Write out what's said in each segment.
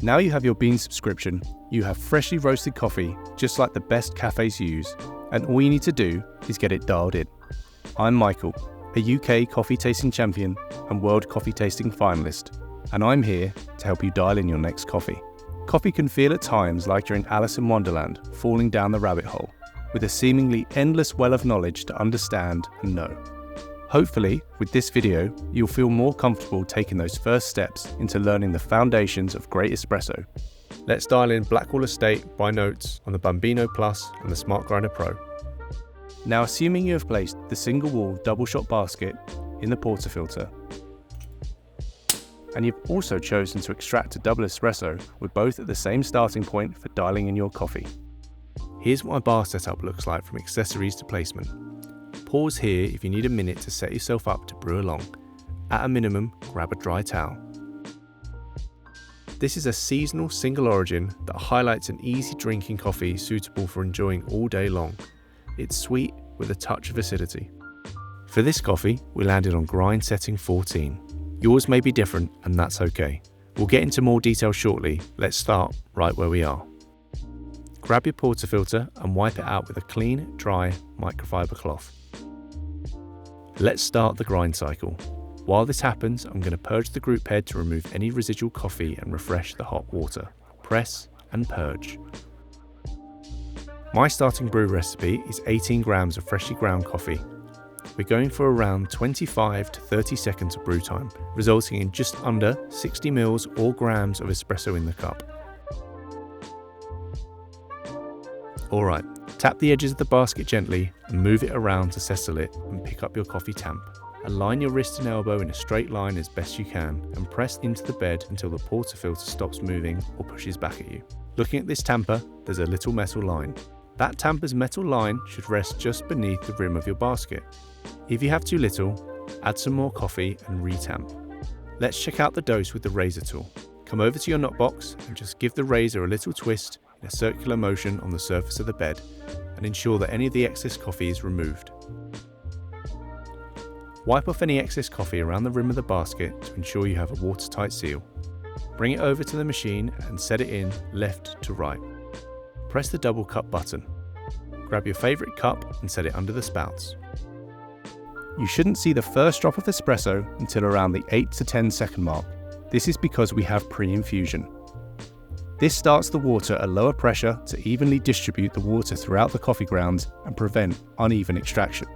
Now you have your Beanz subscription, you have freshly roasted coffee just like the best cafes use, and all you need to do is get it dialed in. I'm Michael, a UK coffee tasting champion and world coffee tasting finalist, and I'm here to help you dial in your next coffee. Coffee can feel at times like you're in Alice in Wonderland, falling down the rabbit hole, with a seemingly endless well of knowledge to understand and know. Hopefully, with this video, you'll feel more comfortable taking those first steps into learning the foundations of great espresso. Let's dial in Blackwall Estate by Notes on the Bambino Plus and the Smart Grinder Pro. Now, assuming you have placed the single wall double shot basket in the portafilter, and you've also chosen to extract a double espresso with both at the same starting point for dialing in your coffee. Here's what my bar setup looks like from accessories to placement. Pause here if you need a minute to set yourself up to brew along. At a minimum, grab a dry towel. This is a seasonal single origin that highlights an easy drinking coffee suitable for enjoying all day long. It's sweet with a touch of acidity. For this coffee, we landed on grind setting 14. Yours may be different, and that's okay. We'll get into more detail shortly. Let's start right where we are. Grab your portafilter and wipe it out with a clean, dry microfiber cloth. Let's start the grind cycle. While this happens, I'm going to purge the group head to remove any residual coffee and refresh the hot water. Press and purge. My starting brew recipe is 18 grams of freshly ground coffee. We're going for around 25 to 30 seconds of brew time, resulting in just under 60 mils or grams of espresso in the cup. Alright, tap the edges of the basket gently and move it around to settle it and pick up your coffee tamp. Align your wrist and elbow in a straight line as best you can and press into the bed until the portafilter stops moving or pushes back at you. Looking at this tamper, there's a little metal line. That tamper's metal line should rest just beneath the rim of your basket. If you have too little, add some more coffee and re-tamp. Let's check out the dose with the razor tool. Come over to your knot box and just give the razor a little twist in a circular motion on the surface of the bed and ensure that any of the excess coffee is removed. Wipe off any excess coffee around the rim of the basket to ensure you have a watertight seal. Bring it over to the machine and set it in left to right. Press the double cup button. Grab your favourite cup and set it under the spouts. You shouldn't see the first drop of espresso until around the 8 to 10 second mark. This is because we have pre-infusion. This starts the water at lower pressure to evenly distribute the water throughout the coffee grounds and prevent uneven extraction.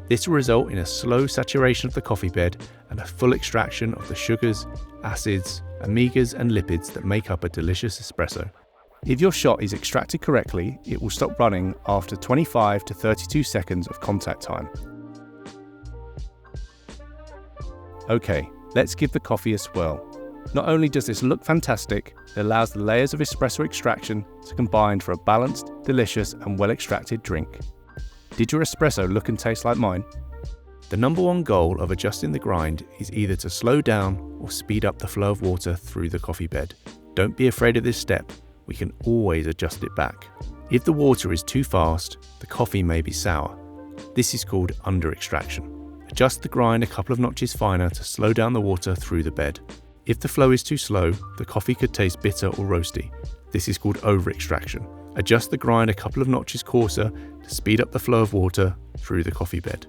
This will result in a slow saturation of the coffee bed and a full extraction of the sugars, acids, omegas and lipids that make up a delicious espresso. If your shot is extracted correctly, it will stop running after 25 to 32 seconds of contact time. Okay, let's give the coffee a swirl. Not only does this look fantastic, it allows the layers of espresso extraction to combine for a balanced, delicious and well-extracted drink. Did your espresso look and taste like mine? The number one goal of adjusting the grind is either to slow down or speed up the flow of water through the coffee bed. Don't be afraid of this step, we can always adjust it back. If the water is too fast, the coffee may be sour. This is called under-extraction. Adjust the grind a couple of notches finer to slow down the water through the bed. If the flow is too slow, the coffee could taste bitter or roasty. This is called over-extraction. Adjust the grind a couple of notches coarser to speed up the flow of water through the coffee bed.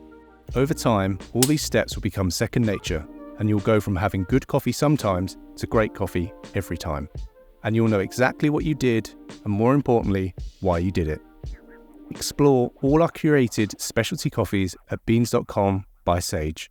Over time, all these steps will become second nature, and you'll go from having good coffee sometimes to great coffee every time. And you'll know exactly what you did, and more importantly, why you did it. Explore all our curated specialty coffees at beanz.com by Sage.